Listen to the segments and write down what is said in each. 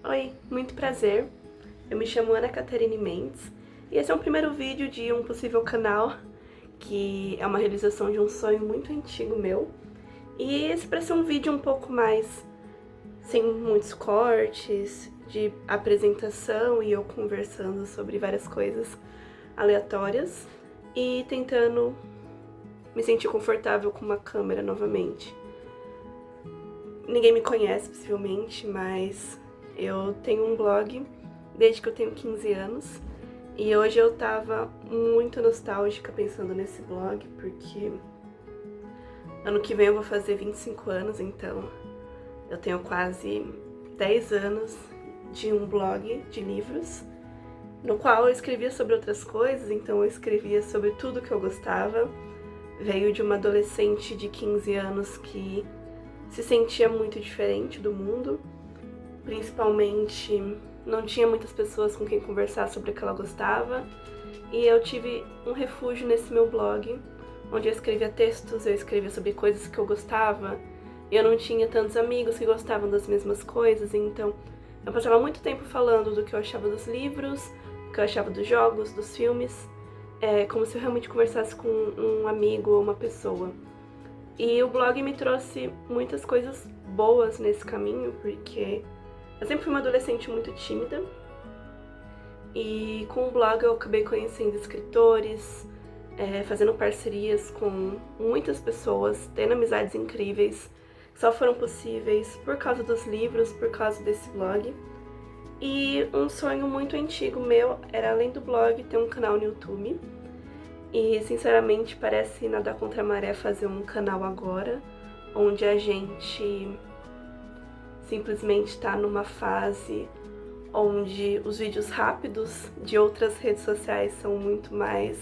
Oi, muito prazer. Eu me chamo Ana Catarine Mendes e esse é um primeiro vídeo de um possível canal que é uma realização de um sonho muito antigo meu. E esse para ser um vídeo um pouco mais sem muitos cortes, de apresentação e eu conversando sobre várias coisas aleatórias e tentando me sentir confortável com uma câmera novamente. Ninguém me conhece possivelmente, mas eu tenho um blog desde que eu tenho 15 anos e hoje eu tava muito nostálgica pensando nesse blog porque ano que vem eu vou fazer 25 anos, então eu tenho quase 10 anos de um blog de livros no qual eu escrevia sobre outras coisas, então eu escrevia sobre tudo que eu gostava. Veio de uma adolescente de 15 anos que se sentia muito diferente do mundo, principalmente não tinha muitas pessoas com quem conversar sobre o que ela gostava, e eu tive um refúgio nesse meu blog, onde eu escrevia textos, eu escrevia sobre coisas que eu gostava, e eu não tinha tantos amigos que gostavam das mesmas coisas, então eu passava muito tempo falando do que eu achava dos livros, do que eu achava dos jogos, dos filmes, como se eu realmente conversasse com um amigo ou uma pessoa. E o blog me trouxe muitas coisas boas nesse caminho, porque eu sempre fui uma adolescente muito tímida. E com o blog eu acabei conhecendo escritores, fazendo parcerias com muitas pessoas, tendo amizades incríveis, que só foram possíveis por causa dos livros, por causa desse blog. E um sonho muito antigo meu era, além do blog, ter um canal no YouTube. E, sinceramente, parece nadar contra a maré fazer um canal agora, onde a gente simplesmente tá numa fase onde os vídeos rápidos de outras redes sociais são muito mais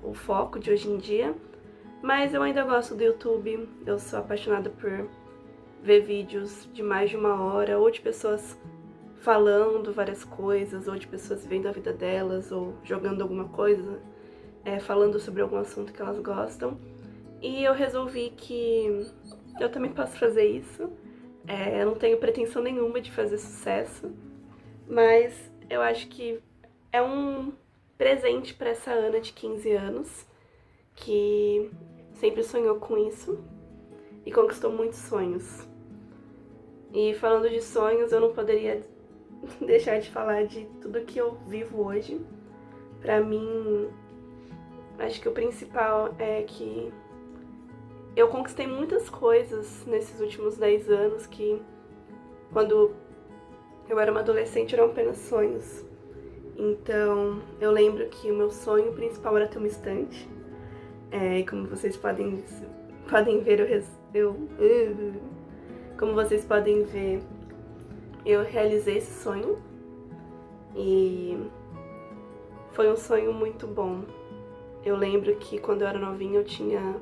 o foco de hoje em dia. Mas eu ainda gosto do YouTube, eu sou apaixonada por ver vídeos de mais de 1 hora, ou de pessoas falando várias coisas, ou de pessoas vivendo a vida delas, ou jogando alguma coisa, falando sobre algum assunto que elas gostam. E eu resolvi que eu também posso fazer isso. Eu não tenho pretensão nenhuma de fazer sucesso, mas eu acho que é um presente para essa Ana de 15 anos, que sempre sonhou com isso e conquistou muitos sonhos. E falando de sonhos, eu não poderia deixar de falar de tudo que eu vivo hoje. Pra mim, acho que o principal é que eu conquistei muitas coisas nesses últimos 10 anos que, quando eu era uma adolescente, eram apenas sonhos. Então, eu lembro que o meu sonho principal era ter uma estante. E como vocês podem ver, como vocês podem ver, eu realizei esse sonho. E foi um sonho muito bom. Eu lembro que quando eu era novinha eu tinha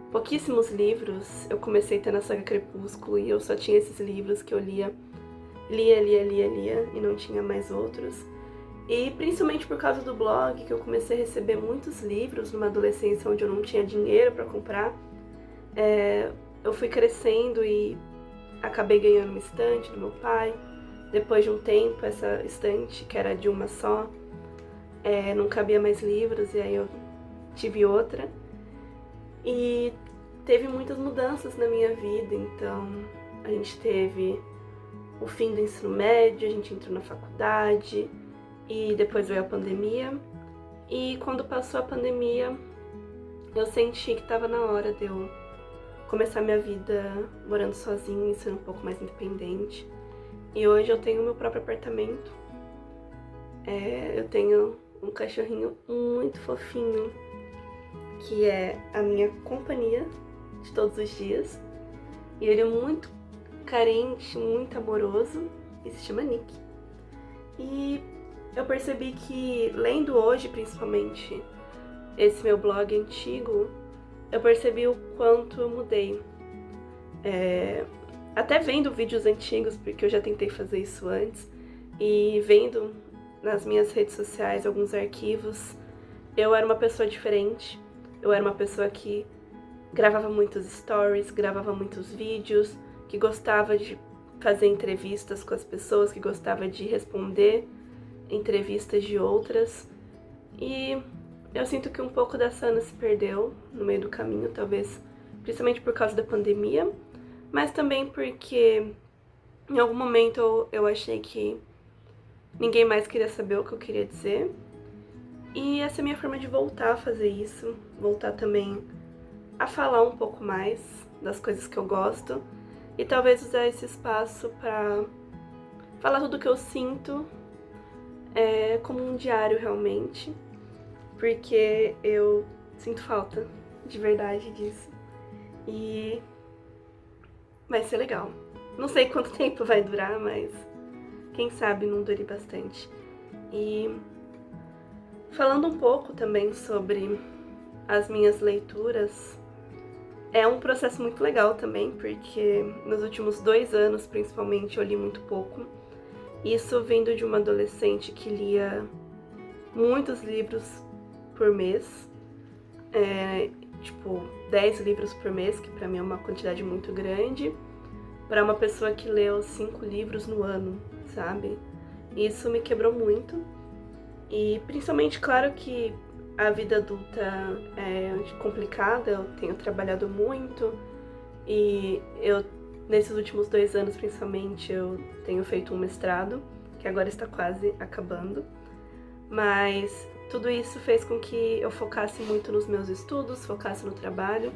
pouquíssimos livros. Eu comecei tendo a saga Crepúsculo e eu só tinha esses livros que eu lia e não tinha mais outros. E principalmente por causa do blog, que eu comecei a receber muitos livros numa adolescência onde eu não tinha dinheiro para comprar, eu fui crescendo e acabei ganhando uma estante do meu pai. Depois de um tempo, essa estante, que era de uma só, não cabia mais livros, e aí eu tive outra. E teve muitas mudanças na minha vida, então a gente teve o fim do ensino médio, a gente entrou na faculdade, e depois veio a pandemia. E quando passou a pandemia, eu senti que estava na hora de eu começar minha vida morando sozinha e sendo um pouco mais independente. E hoje eu tenho meu próprio apartamento. Eu tenho um cachorrinho muito fofinho, que é a minha companhia de todos os dias. E ele é muito carente, muito amoroso, e se chama Nick. E eu percebi que, lendo hoje principalmente esse meu blog antigo, eu percebi o quanto eu mudei. Até vendo vídeos antigos, porque eu já tentei fazer isso antes, e vendo nas minhas redes sociais alguns arquivos, eu era uma pessoa diferente. Eu era uma pessoa que gravava muitos stories, gravava muitos vídeos, que gostava de fazer entrevistas com as pessoas, que gostava de responder entrevistas de outras. E eu sinto que um pouco dessa Ana se perdeu no meio do caminho, talvez principalmente por causa da pandemia, mas também porque em algum momento eu achei que ninguém mais queria saber o que eu queria dizer. E essa é a minha forma de voltar a fazer isso, voltar também a falar um pouco mais das coisas que eu gosto e talvez usar esse espaço pra falar tudo que eu sinto, como um diário realmente, porque eu sinto falta de verdade disso e vai ser legal. Não sei quanto tempo vai durar, mas quem sabe não dure bastante. E falando um pouco também sobre as minhas leituras, é um processo muito legal também, porque nos últimos 2 anos, principalmente, eu li muito pouco. Isso vindo de uma adolescente que lia muitos livros por mês, tipo 10 livros por mês, que pra mim é uma quantidade muito grande, para uma pessoa que leu 5 livros no ano, sabe? Isso me quebrou muito. E principalmente, claro que a vida adulta é complicada, eu tenho trabalhado muito e nesses últimos 2 anos principalmente, eu tenho feito um mestrado, que agora está quase acabando, mas tudo isso fez com que eu focasse muito nos meus estudos, focasse no trabalho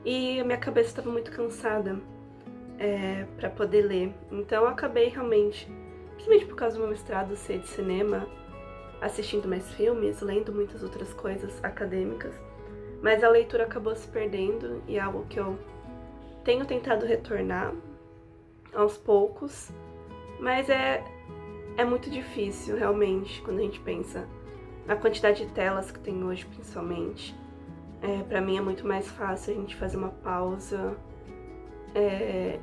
e a minha cabeça estava muito cansada para poder ler, então eu acabei realmente, principalmente por causa do meu mestrado ser de cinema, assistindo mais filmes, lendo muitas outras coisas acadêmicas, mas a leitura acabou se perdendo e é algo que eu tenho tentado retornar aos poucos, mas é muito difícil realmente quando a gente pensa na quantidade de telas que tem hoje, principalmente. Pra mim é muito mais fácil a gente fazer uma pausa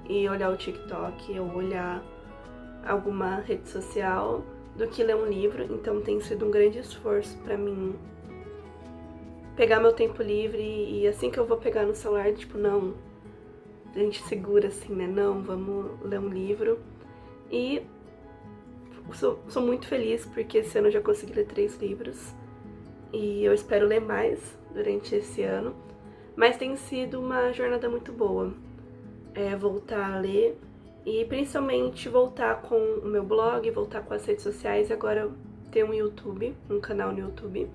e olhar o TikTok ou olhar alguma rede social do que ler um livro, então tem sido um grande esforço pra mim pegar meu tempo livre e assim que eu vou pegar no celular, tipo, não, a gente segura assim, né, não, vamos ler um livro. E sou muito feliz porque esse ano eu já consegui ler 3 livros e eu espero ler mais durante esse ano, mas tem sido uma jornada muito boa, voltar a ler. E principalmente voltar com o meu blog, voltar com as redes sociais e agora ter um YouTube, um canal no YouTube.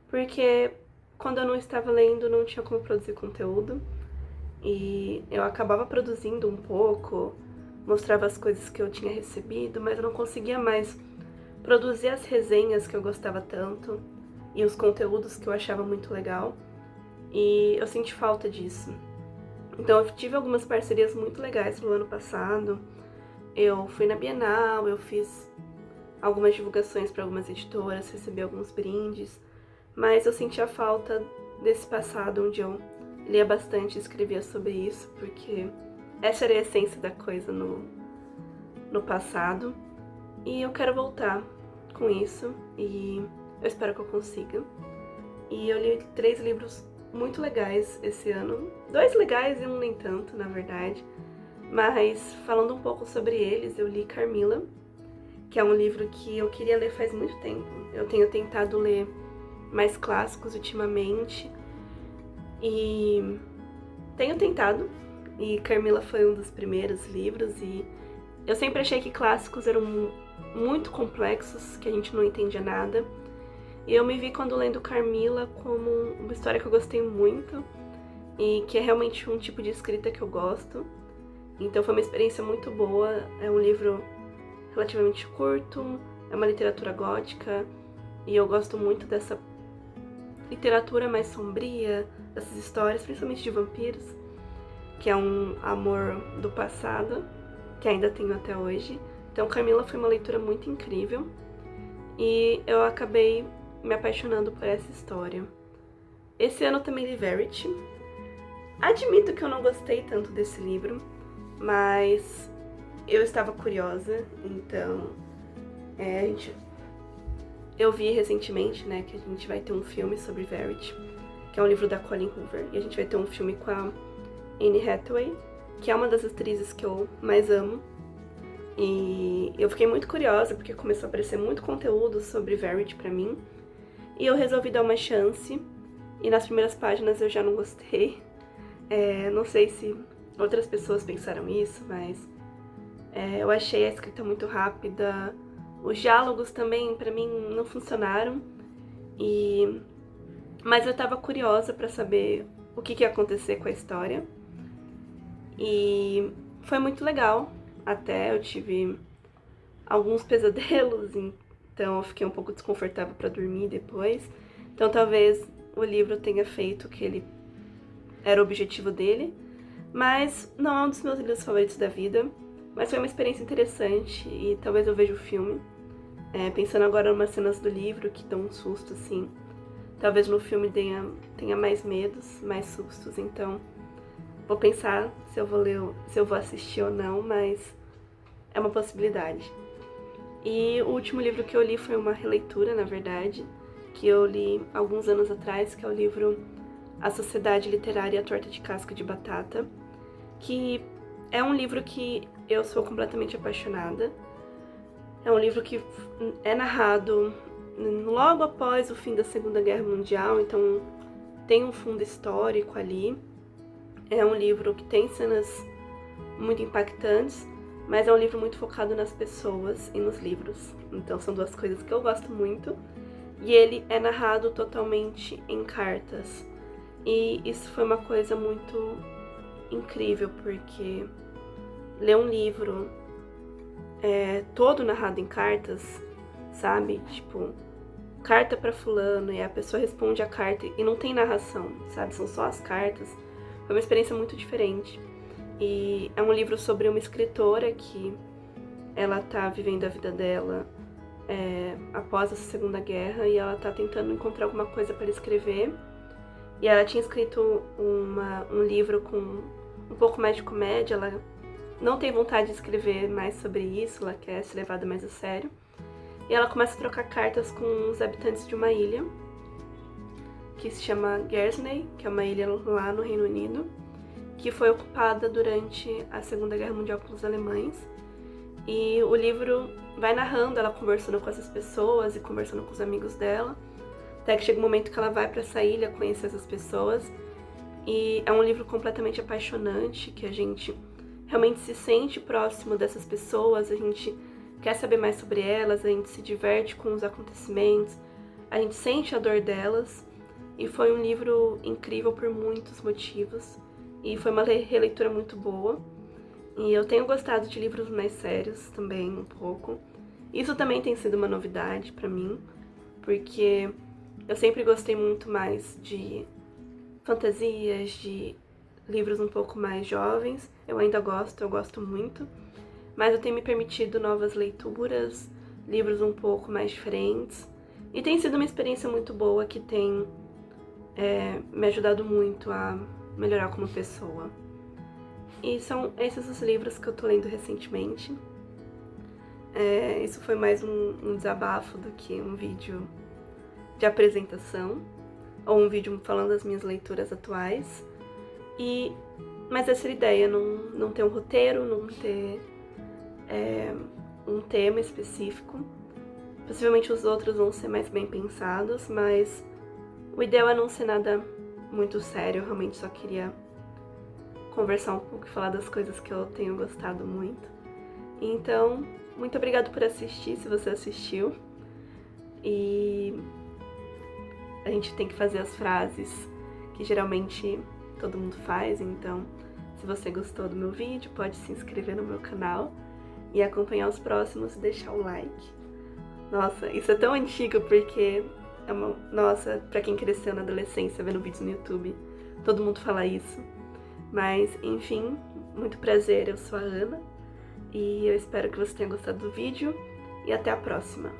Porque quando eu não estava lendo, não tinha como produzir conteúdo. E eu acabava produzindo um pouco, mostrava as coisas que eu tinha recebido, mas eu não conseguia mais produzir as resenhas que eu gostava tanto e os conteúdos que eu achava muito legal. E eu senti falta disso. Então eu tive algumas parcerias muito legais no ano passado. Eu fui na Bienal, eu fiz algumas divulgações para algumas editoras, recebi alguns brindes, mas eu senti a falta desse passado onde eu lia bastante e escrevia sobre isso, porque essa era a essência da coisa no passado. E eu quero voltar com isso e eu espero que eu consiga. E eu li 3 livros muito legais esse ano, 2 legais e um nem tanto, na verdade, mas falando um pouco sobre eles, eu li Carmila, que é um livro que eu queria ler faz muito tempo. Eu tenho tentado ler mais clássicos ultimamente e tenho tentado, e Carmila foi um dos primeiros livros e eu sempre achei que clássicos eram muito complexos, que a gente não entendia nada. E eu me vi quando lendo Carmila como uma história que eu gostei muito e que é realmente um tipo de escrita que eu gosto. Então foi uma experiência muito boa, é um livro relativamente curto, é uma literatura gótica e eu gosto muito dessa literatura mais sombria, dessas histórias, principalmente de vampiros, que é um amor do passado, que ainda tenho até hoje. Então Carmila foi uma leitura muito incrível e eu acabei me apaixonando por essa história. Esse ano eu também li Verity. Admito que eu não gostei tanto desse livro, mas eu estava curiosa, então eu vi recentemente, né, que a gente vai ter um filme sobre Verity, que é um livro da Colleen Hoover, e a gente vai ter um filme com a Anne Hathaway, que é uma das atrizes que eu mais amo E eu fiquei muito curiosa porque começou a aparecer muito conteúdo sobre Verity pra mim. E eu resolvi dar uma chance. E nas primeiras páginas eu já não gostei. Não sei se outras pessoas pensaram isso, mas eu achei a escrita muito rápida. Os diálogos também, pra mim, não funcionaram. Mas eu tava curiosa pra saber o que ia acontecer com a história. E foi muito legal. Até eu tive alguns pesadelos, então eu fiquei um pouco desconfortável pra dormir depois. Então talvez o livro tenha feito o que ele era o objetivo dele. Mas não é um dos meus livros favoritos da vida. Mas foi uma experiência interessante e talvez eu veja o filme. Pensando agora em umas cenas do livro que dão um susto, assim. Talvez no filme tenha mais medos, mais sustos, então vou pensar se eu vou assistir ou não, mas é uma possibilidade. E o último livro que eu li foi uma releitura, na verdade, que eu li alguns anos atrás, que é o livro A Sociedade Literária e a Torta de Casca de Batata, que é um livro que eu sou completamente apaixonada. É um livro que é narrado logo após o fim da Segunda Guerra Mundial, então tem um fundo histórico ali. É um livro que tem cenas muito impactantes, mas é um livro muito focado nas pessoas e nos livros. Então são duas coisas que eu gosto muito. E ele é narrado totalmente em cartas. E isso foi uma coisa muito incrível, porque ler um livro todo narrado em cartas, sabe? Tipo, carta pra fulano, e a pessoa responde a carta e não tem narração, sabe? São só as cartas. Foi uma experiência muito diferente. E é um livro sobre uma escritora que ela tá vivendo a vida dela após a Segunda Guerra e ela tá tentando encontrar alguma coisa para escrever. E ela tinha escrito um livro com um pouco mais de comédia, ela não tem vontade de escrever mais sobre isso, ela quer ser levada mais a sério. E ela começa a trocar cartas com os habitantes de uma ilha, que se chama Guernsey, que é uma ilha lá no Reino Unido, que foi ocupada durante a Segunda Guerra Mundial pelos alemães. E o livro vai narrando ela conversando com essas pessoas e conversando com os amigos dela, até que chega um momento que ela vai para essa ilha conhecer essas pessoas. E é um livro completamente apaixonante, que a gente realmente se sente próximo dessas pessoas, a gente quer saber mais sobre elas, a gente se diverte com os acontecimentos, a gente sente a dor delas. E foi um livro incrível por muitos motivos. E foi uma releitura muito boa. E eu tenho gostado de livros mais sérios também, um pouco. Isso também tem sido uma novidade pra mim, porque eu sempre gostei muito mais de fantasias, de livros um pouco mais jovens. Eu ainda gosto, eu gosto muito. Mas eu tenho me permitido novas leituras, livros um pouco mais diferentes. E tem sido uma experiência muito boa que tem me ajudado muito a melhorar como pessoa. E são esses os livros que eu tô lendo recentemente. Isso foi mais um desabafo do que um vídeo de apresentação, ou um vídeo falando das minhas leituras atuais. Mas essa é a ideia, não ter um roteiro, não ter um tema específico. Possivelmente os outros vão ser mais bem pensados, mas o ideal é não ser nada muito sério. Eu realmente só queria conversar um pouco e falar das coisas que eu tenho gostado muito. Então, muito obrigada por assistir, se você assistiu. E a gente tem que fazer as frases que geralmente todo mundo faz, então se você gostou do meu vídeo, pode se inscrever no meu canal e acompanhar os próximos e deixar o like. Nossa, isso é tão antigo porque nossa, pra quem cresceu na adolescência vendo vídeos no YouTube, todo mundo fala isso. Mas, enfim, muito prazer, eu sou a Ana e eu espero que você tenha gostado do vídeo e até a próxima.